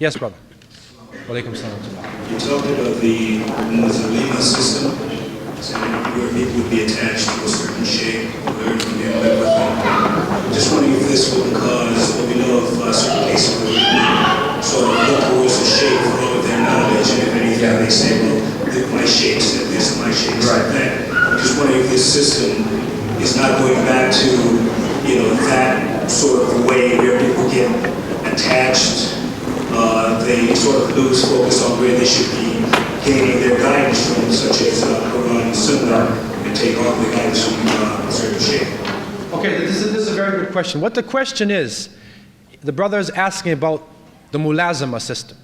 Yes, brother. Walaikum salam. You talked about the Mulazima system, where people would be attached to a certain shape, learn from them, live with them. I'm just wondering if this would cause, what we know of certain cases where people sort of look towards the shape for all of their knowledge, and if anything, they say, well, my shape said this, my shape said that. I'm just wondering if this system is not going back to, that sort of way where people get attached. They sort of lose focus on where they should be gaining their guidance from, such as Quran and Sunnah, and take off the guidance from a certain shape. Okay, this is a very good question. What the question is, the brother is asking about the Mulazima system.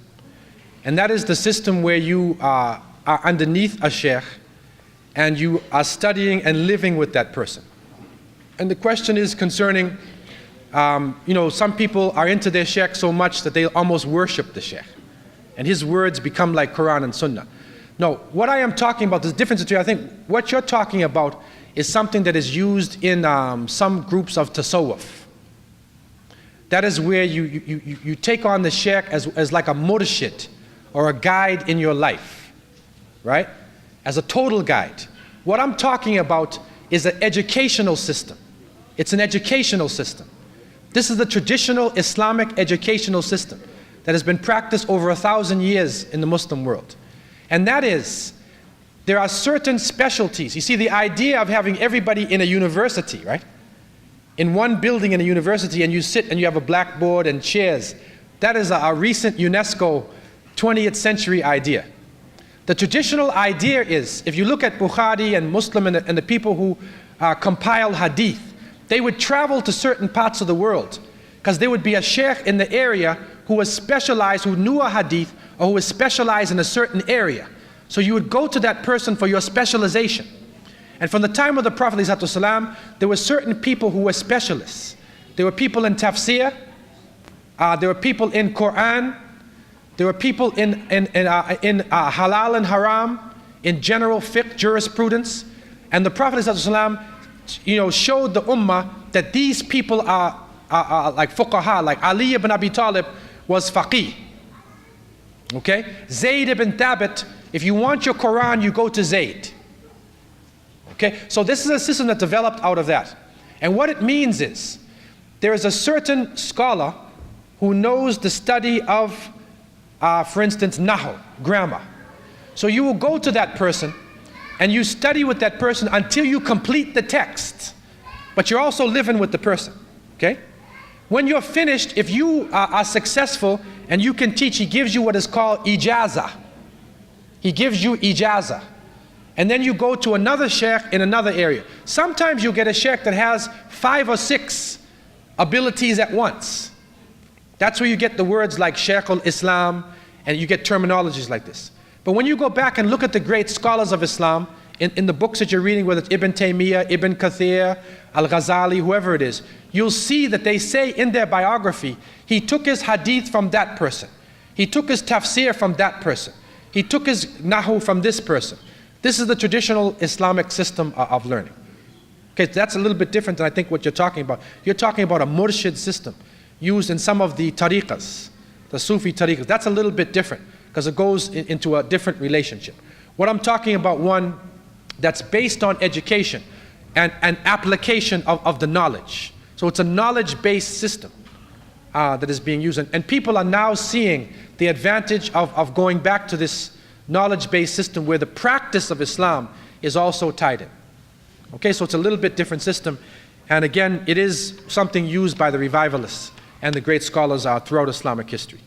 And that is the system where you are underneath a sheikh and you are studying and living with that person. And the question is concerning, some people are into their sheikh so much that they almost worship the sheikh. And his words become like Quran and Sunnah. No, what I am talking about, there's a difference between, I think what you're talking about is something that is used in some groups of tasawwuf. That is where you take on the sheikh as like a murshid or a guide in your life, right? As a total guide. What I'm talking about is an educational system. It's an educational system. This is the traditional Islamic educational system that has been practiced over 1,000 years in the Muslim world. And that is, there are certain specialties. You see, the idea of having everybody in a university, right? In one building in a university, and you sit and you have a blackboard and chairs, that is a recent UNESCO 20th century idea. The traditional idea is, if you look at Bukhari and Muslim and the people who compile hadith, they would travel to certain parts of the world because there would be a sheikh in the area who was specialized, who knew a hadith, or who was specialized in a certain area. So you would go to that person for your specialization. And from the time of the Prophet ﷺ, there were certain people who were specialists. There were people in tafsir, there were people in Quran, there were people in halal and haram, in general fiqh, jurisprudence. And the Prophet ﷺ, showed the ummah that these people are like fuqaha, like Ali ibn Abi Talib was faqih. Okay? Zayd ibn Thabit, if you want your Quran, you go to Zayd. Okay? So this is a system that developed out of that. And what it means is, there is a certain scholar who knows the study of, for instance, nahu, grammar. So you will go to that person and you study with that person until you complete the text. But you're also living with the person. Okay? When you're finished, if you are successful and you can teach, he gives you what is called ijazah. He gives you ijazah. And then you go to another sheikh in another area. Sometimes you get a sheikh that has 5 or 6 abilities at once. That's where you get the words like Shaykh al-Islam, and you get terminologies like this. But when you go back and look at the great scholars of Islam, in the books that you're reading, whether it's Ibn Taymiyyah, Ibn Kathir, Al-Ghazali, whoever it is, you'll see that they say in their biography, he took his hadith from that person. He took his tafsir from that person. He took his nahu from this person. This is the traditional Islamic system of learning. Okay, that's a little bit different than I think what you're talking about. You're talking about a murshid system used in some of the tariqas, the Sufi tariqas. That's a little bit different because it goes into a different relationship. What I'm talking about, one that's based on education and application of the knowledge. So it's a knowledge-based system that is being used. And people are now seeing the advantage of going back to this knowledge-based system where the practice of Islam is also tied in. Okay, so it's a little bit different system. And again, it is something used by the revivalists and the great scholars throughout Islamic history.